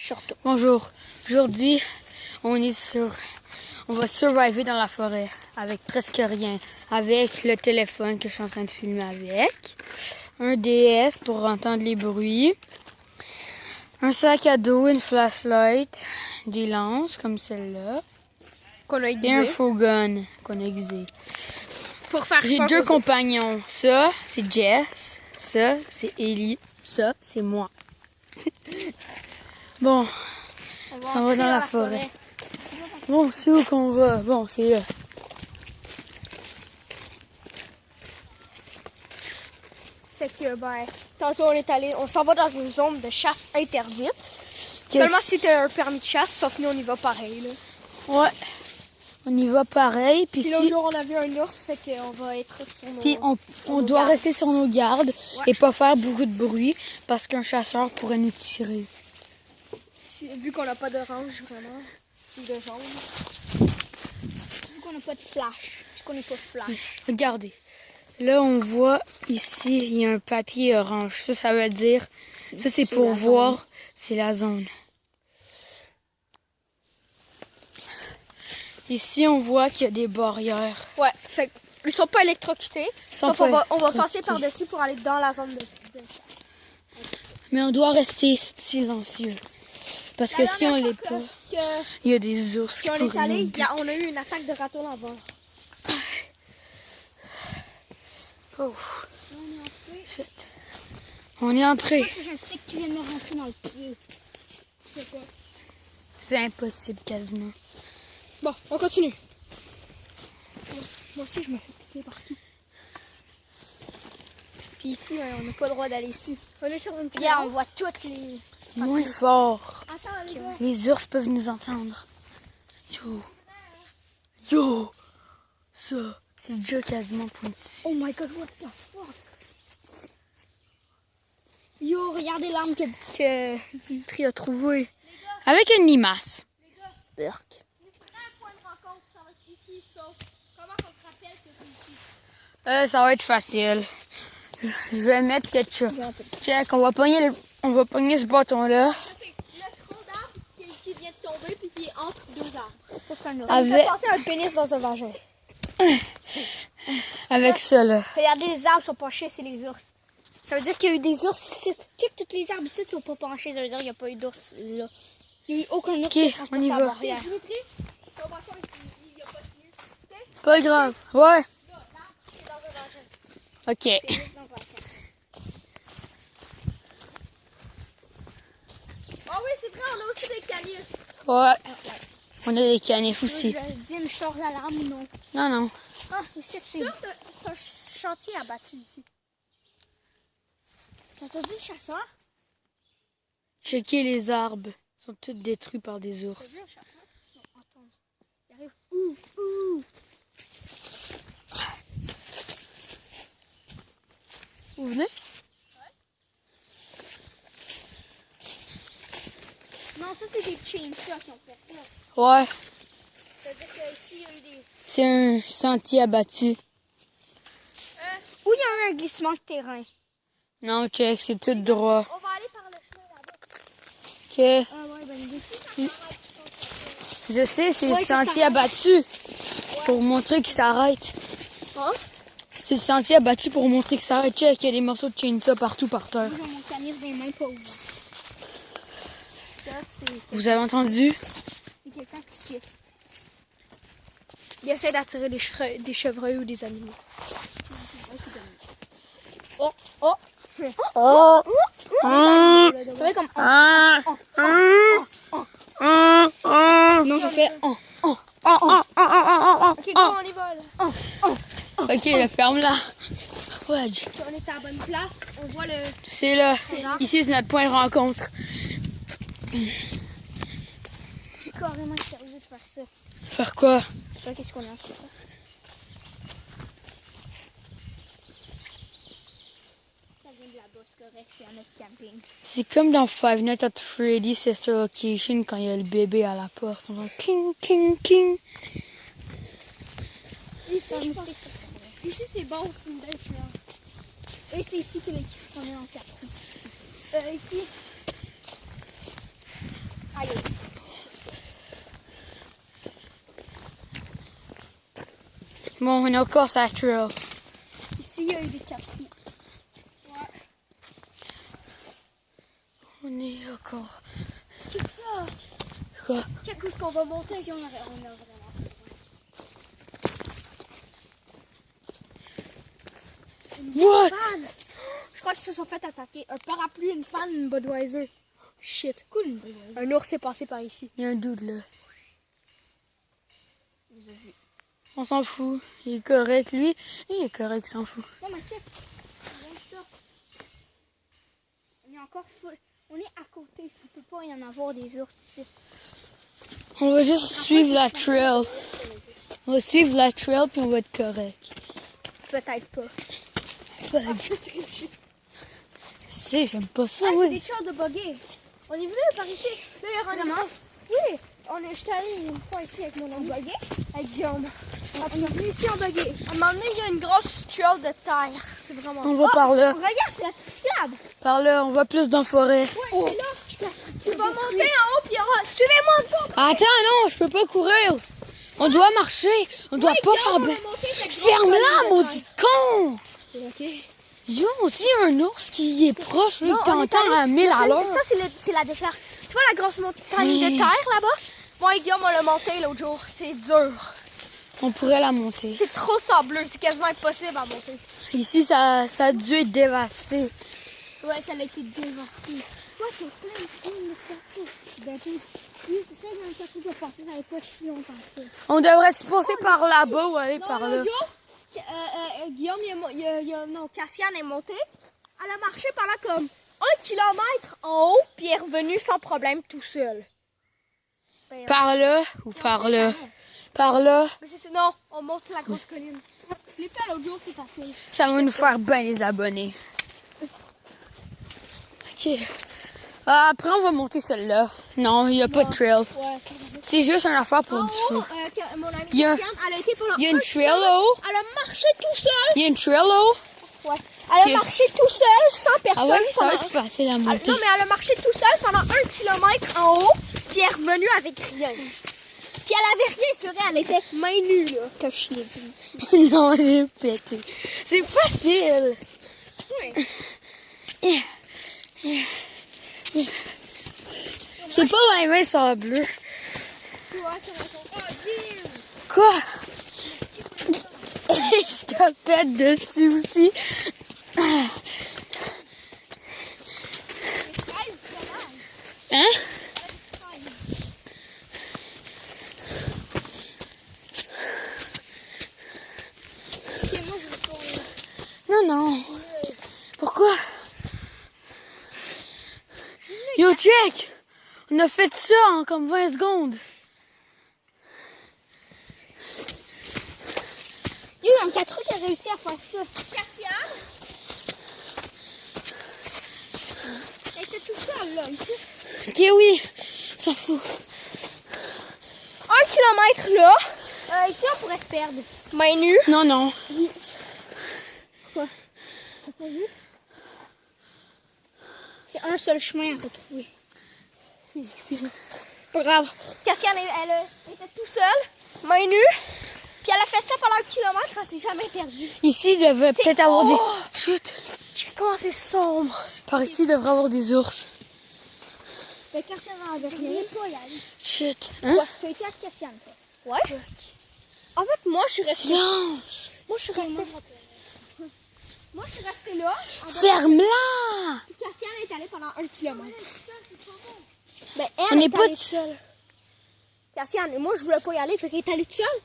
Surtout. Bonjour. Aujourd'hui, on va survivre dans la forêt avec presque rien. Avec le téléphone que je suis en train de filmer avec. Un DS pour entendre les bruits. Un sac à dos, une flashlight. Des lances comme celle-là. Qu'on a Et aiguisé. un faux gun qu'on a aiguisé. Pour faire J'ai peur deux aux compagnons. Ça, c'est Jess. Ça, c'est Ellie. Ça, c'est moi. Bon, autres. on s'en va dans la forêt. Bon, c'est où qu'on va? Bon, c'est là. Fait que, tantôt on s'en va dans une zone de chasse interdite. Seulement si t'as un permis de chasse, sauf nous on y va pareil, là. Ouais. On y va pareil. Puis Puis l'autre jour, on a vu un ours, fait qu'on va être sur nos... Puis on doit rester sur nos gardes et pas faire beaucoup de bruit parce qu'un chasseur pourrait nous tirer. Vu qu'on n'a pas d'orange, vraiment, ou de jaune. Vu qu'on n'a pas de flash. Vu qu'on n'est pas de flash. Regardez. Là, on voit ici, il y a un papier orange. Ça veut dire... Ça, c'est pour la voir. zone. C'est la zone. Ici, on voit qu'il y a des barrières. Ouais, fait ils sont pas électrocutés. Sauf on va passer par-dessus pour aller dans la zone de chasse. Mais on doit rester silencieux. Parce que si on l'est pas, il y a des ours qui on est pourraient allé, nous- on a eu une attaque de raton là-bas. Oh. Shit. On est entré. J'ai un tic qui vient de me rentrer dans le pied. C'est quoi? C'est impossible quasiment. Bon, on continue. Moi aussi, je me fais piquer partout. Puis ici, on n'a pas le droit d'aller ici. On est sur une pierre, on voit toutes les... Moins fort. Attends, les gars. Les ours peuvent nous entendre. Yo. Yo. Ça, c'est déjà quasiment pointu. Oh my god, what the fuck? Yo, regardez l'arme que Dimitri a trouvée. Avec une limace. Burk. Ça va être facile. Je vais mettre ketchup. Check, on va pogner ce bâton-là. Ça, c'est le tronc d'arbre qui vient de tomber puis qui est entre deux arbres. Ça, c'est un autre. Avec- Ça me fait penser à un pénis dans un vagin. Avec ça, là. Regardez, les arbres sont penchés, c'est les ours. Ça veut dire qu'il y a eu des ours ici. Check, toutes les arbres ici sont pas penchés. Ça veut dire qu'il n'y a pas eu d'ours là. Il n'y a eu aucun ours qui a transporté on y la va. barrière. Pas grave. Ouais. C'est dans un vagin. OK. Pénis dans un vagin. Ah oui, c'est vrai, on a aussi des canifs. Ouais. On a des canifs aussi. Je dis une charge à l'arme ou non? Non, non. Ah, ici, c'est un chantier abattu ici. T'as entendu le chasseur? Checker les arbres. Ils sont tous détruits par des T'as ours. vu le chasseur? Non, attends. Il arrive. Ouh. Vous venez? Non, ça, c'est des chainsaws qui ont fait ça. Ouais. C'est-à-dire qu'ici, il y a eu des... C'est un sentier abattu. Où il y a eu un glissement de terrain. Non, check, c'est tout droit. On va aller par le chemin là-bas. OK. Ah ouais, ben ici, ça Je sais, c'est Ouais, le ça sentier abattu. Pour montrer qu'il s'arrête. Hein? C'est le sentier abattu pour montrer qu'il s'arrête. Check, il y a des morceaux de chainsaw partout par terre. Moi, j'ai mon canif dans les mains pas ouvert. Ça, Vous avez entendu? c'est quelqu'un qui kiffe. Il essaie d'attirer des chevreuils ou des animaux. Oh! Oh! Ça fait comme... Non, ça fait... Ok, go, on y va, là. OK, là, ferme-la. Fudge. Si on est à la bonne place, on voit le... C'est là. Ici, c'est notre point de rencontre. C'est carrément sérieux de faire ça. Faire quoi? Je sais pas qu'est-ce qu'on est en train de faire. Ça vient de là-bas, c'est correct, c'est à notre camping. C'est comme dans Five Nights at Freddy's Sister Location quand il y a le bébé à la porte. On entend cling, cling, cling. Ici, c'est bon aussi d'être là. Et c'est ici qu'il qui se promène en quatre roues. Ici. Bon, on est encore sur la trail. Ici, il y a eu des tapis. Ouais. On est encore... Check ça. Quoi? Check où est-ce qu'on va monter. Si on a vraiment. What? Fan. Je crois qu'ils se sont fait attaquer. Un parapluie, une fan, une Budweiser. Shit. Cool, une Budweiser. Un ours est passé par ici. Il y a un dude là. On s'en fout. Il est correct, lui. Il est correct, il s'en fout. Non, mais check. Regarde ça. On est encore full. On est à côté. Ça peut pas y en avoir des ours ici. On va juste suivre la trail. On va suivre la trail puis on va être correct. Peut-être pas. Je sais, j'aime pas ça, Ah, c'est oui. des chars de buggy. On est venu par ici. Là, il y aura une grosse. Oui, j'étais allé une fois ici avec mon oncle buggy, avec Guillaume. On est venu ici en buggy. À un moment donné, il y a une grosse trail de terre. C'est vraiment. On va par là. Regarde, c'est la piste cyclable. Par là, on va plus dans la forêt. Ouais, c'est là. Tu vas monter en haut, puis il y aura. Suivez-moi de toi. Attends, non, je peux pas courir. On doit marcher. On doit pas faire... Ferme-la, maudit con! Ok. Yo, aussi un ours qui est proche, là, il t'entend à 1000 à l'heure. Ça, c'est la décharge. Tu vois la grosse montagne Oui. de terre là-bas? Moi et Guillaume, on l'a monté l'autre jour. C'est dur. On pourrait la monter. C'est trop sableux. C'est quasiment impossible à monter. Ici, ça a dû être dévasté. Ouais, ça a été dévasté. Toi, t'as plein de films de partout. Oui, c'est ça, dans le partout, j'ai passé, ça n'avait pas si longtemps que ça. On devrait se passer par là-bas ou aller par là. L'autre jour, Guillaume, non, Cassiane est montée. Elle a marché pendant comme 1 kilomètre en haut, puis elle est revenue sans problème tout seul. Par là ou par là? Par là. Mais non, on monte la grosse colline. Je l'ai fait l'autre jour, c'est facile. Ça va nous faire bien les abonnés. Ok. Après, on va monter celle-là. Non, il n'y a pas de trail. Ouais, C'est juste une affaire pour en du haut, fou. mon amie Il y a- Cassiane, elle a été pendant Il y a une 1 trail kilomètre. là-haut. Elle a marché tout seul. Il y a une trail là-haut. Ouais. Elle a Ok. marché tout seul, sans personne. Ah ouais, ça va pendant- être facile à Elle- monter. non, mais elle a marché tout seul pendant 1 kilomètre en haut, puis elle est revenue avec rien. Puis elle avait rien sur elle, elle était main nue, là, que je l'ai dit. Non, j'ai pété. C'est facile. Oui. C'est pas la main sableux. Tu vois, ça raconte. Oh, Dieu! Quoi? Je te pète dessus aussi. Les fraises, c'est mal. Hein? Ok, moi, je retourne. Non, non. Pourquoi? Yo, check! On a fait ça en comme 20 secondes. Il y a eu un 4 qui a réussi à faire ça. Cassiane? Elle était toute seule, là, ici. Ok, oui. Ça fout. 1 kilomètre, là, Ici, on pourrait se perdre. main nue. Non, non. T'as pas vu? C'est un seul chemin à retrouver. Pas grave. Cassiane, elle était toute seule, main nue. Puis elle a fait ça pendant 1 kilomètre, elle s'est jamais perdue. Ici, il devait peut-être avoir des... Oh! Chut! Comment c'est sombre. Par ici, il devrait avoir des ours. Mais Cassiane avait rien. Pas y aller. Chut. Hein? T'as été avec Cassiane, toi. Ouais. En fait, moi, je suis restée. Silence! Moi, je suis restée. Moi, je suis restée là. Ferme-la! Puis Cassiane est allée pendant 1 kilomètre. Ben, On elle n'est est pas allée de- seule. Cassiane, moi, je voulais pas y aller, fait qu'elle est allée toute seule.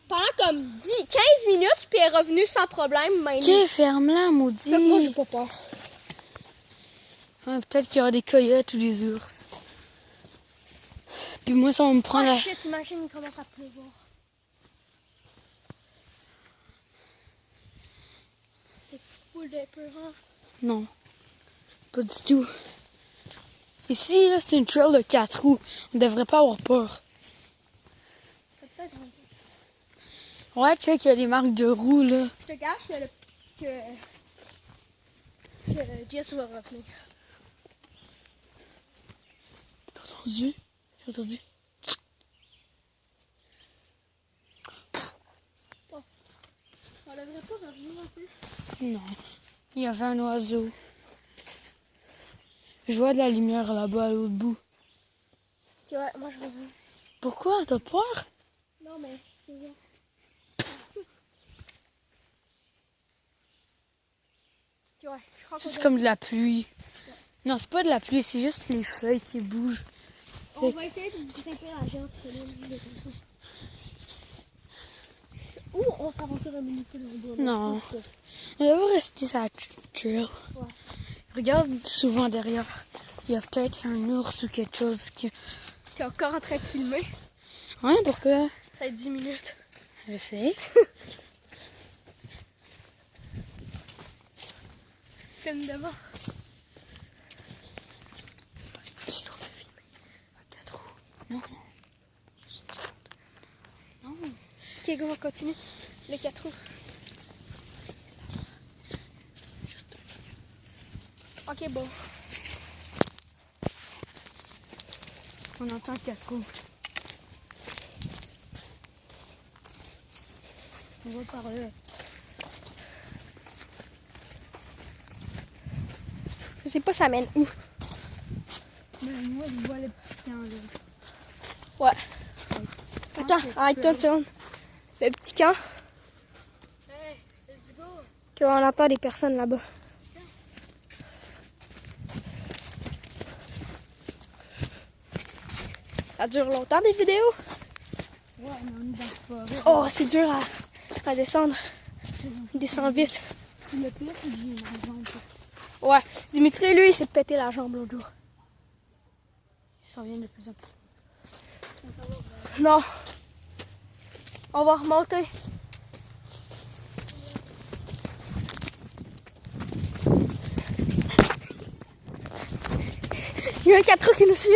Pendant comme 15 minutes, puis elle est revenue sans problème, main nue. Ok, ferme-la, maudit. Fait que moi, j'ai pas peur. Ouais, peut-être qu'il y aura des coyotes ou des ours. Puis moi, ça va me prendre Oh la... shit, imagine, il commence à pleuvoir. C'est full d'épeurant. Non. Pas du tout. Ici, là, c'est une trail de 4 roues. On devrait pas avoir peur. Ouais, check, il y a des marques de roues, là. Je te gâche que Jess va revenir. T'as entendu? J'ai entendu. Bon. Non. Il y avait un oiseau. Je vois de la lumière là-bas à l'autre bout. Ok, ouais, moi je reviens. Pourquoi? T'as peur? Non, mais tu vois. Ok, ouais, je crois qu'on C'est comme de la pluie. Non, c'est pas de la pluie, c'est juste les feuilles qui bougent. On va essayer de grimper la jambe. Ou on s'aventure un minute dans le bois. Non. On va rester sur la chill. Ouais. Regarde souvent derrière. Il y a peut-être un ours ou quelque chose qui... T'es encore en train de filmer. Ouais, pourquoi? Ça va être 10 minutes. Je sais. Filme devant. J'ai trop de filmer. Peut-être où? Non. Non. Ok, go, on continue. Les 4 roues. Ok, bon. On entend 4 roues. On va par là. Je sais pas, ça mène où. Mais moi, je vois le petit camp là. Ouais. Attends, arrête-toi une seconde. Le petit camp. Hey, let's go. On entend des personnes là-bas. Ça dure longtemps des vidéos? Ouais, mais on est dans la forêt. Oh, c'est dur à descendre. Il descend vite. Le pire, c'est que j'ai une jambe. Ouais. Dimitri, lui, il s'est pété la jambe l'autre jour. Il s'en vient de plus en plus. Non. On va remonter. Il y a un 4 roues qui nous suit.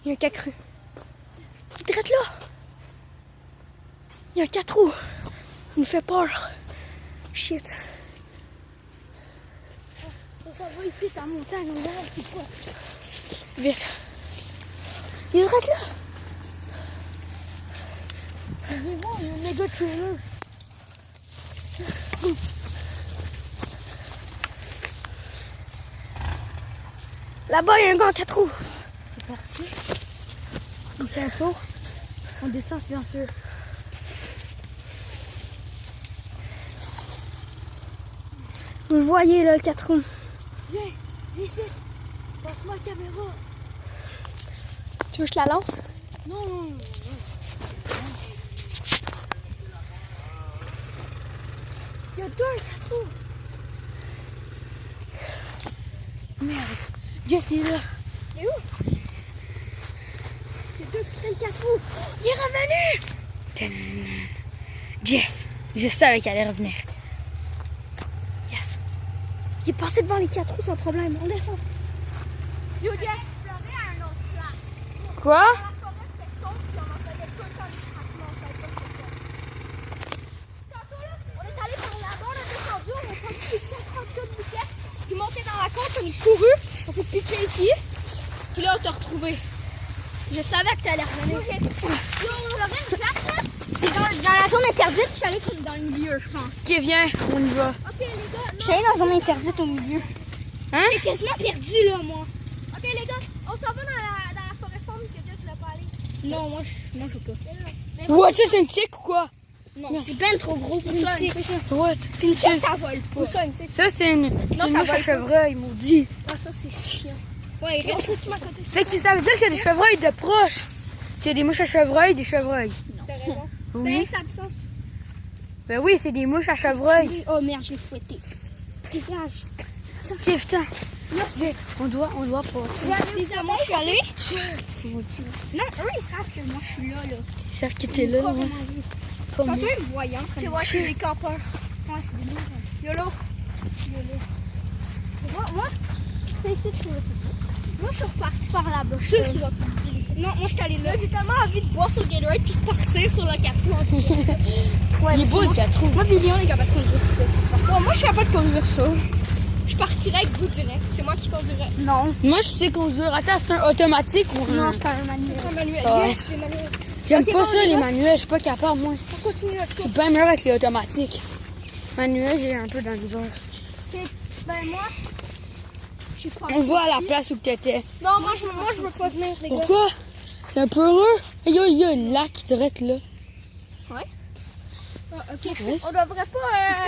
Il y a un 4 roues. Qui traite là? Il y a un 4 roues. Il nous fait peur. Shit. On s'en va ici, ta montagne, on verra c'est quoi. Vite. Il traite là. Je vais voir, il y a un méga trailer. Là-bas, il y a un gars en 4 roues. C'est parti. On fait un tour. On descend silencieux. Vous le voyez là, le 4 roues. Viens, ici. Passe-moi la caméra. Tu veux que je la lance? Non, non, non. Il y a 2 4 roues. Merde. Jess est là. Il est où? Il y a 2 putains de 4 roues. Il est revenu. Jess. Je savais qu'elle allait revenir. Yes. Il est passé devant les 4 roues sans problème. On descend. Yo, Jess. Explorer à une autre place. Quoi? La forêt, c'était sombre, puis on entendait tout le temps des craquements. On savait pas c'était quoi. Tantôt, là, on est allé par là-bas, on a descendu, on a pris des 52 de vitesse. Puis monté dans la côte, on est couru, on s'est pitché ici. Puis là, on t'a retrouvé. Je savais que t'allais revenir. C'est dans la zone interdite, je suis allée comme dans le milieu, je pense. Ok, viens. On y va. Ok, les gars, Je suis allée dans la zone interdite au milieu. Hein? J'étais quasiment perdue là, moi. ok, les gars, on s'en va dans la forêt sombre que Jess ne pas aller. Non, moi je peux. Mais Ouais, ça, c'est une tique ou quoi? Non, c'est ben trop gros pour ça, une une tique. tique. What? Puis une tique, ça vole Où pas. ça, une tique? Ça, c'est une ça mouche va à être- chevreuil, maudit. Ah, ça, c'est chiant. Ouais, il On reste. peut-tu m'accoter Fait que ça veut dire qu'il y a des chevreuils de proche. C'est des mouches à chevreuil, des chevreuils. T'as raison. Oui. Ça a du sens. Ben oui, c'est des mouches à chevreuil. Oh merde, j'ai fouetté. Dégage. Ok, putain. Vite, on doit passer. Moi je suis allée. Non, eux ils savent que moi je suis là. Ils savent que t'es là. Pas Ouais. vraiment vite. Comme Tantôt ils me voyaient. C'est vrai, c'est les campeurs. Ouais, c'est des gens. YOLO. Moi, c'est ici que je suis là. Moi je suis repartie par là-bas. Je sais que tu vas tout dire. Non, moi je suis allée là. Là, j'ai tellement envie de boire sur le Gatorade puis de partir sur la 4 roues. Ouais, Il est beau le 4 roues. Moi, Billion est capable de conduire ça. Bon, moi, je suis capable de conduire ça. Je partirais avec vous direct. C'est moi qui conduirais. Non. Moi, je sais conduire. Attends, c'est un automatique ou un... Non, c'est pas un manuel. C'est manuel. Ah. Yes, c'est manuel. J'aime Ok, pas bon, ça, les les gars. manuels. Je suis pas capable, moi. On continue notre Je suis course. bien meilleur avec les automatiques. Manuel, j'ai un peu dans les heures. Ok, ben moi, je suis pas. On va à la place où t'étais. Non, moi je veux pas venir, les gars. Pourquoi? C'est un peu heureux. Il y a un lac direct là. Ah, ok, Ouais. on devrait pas.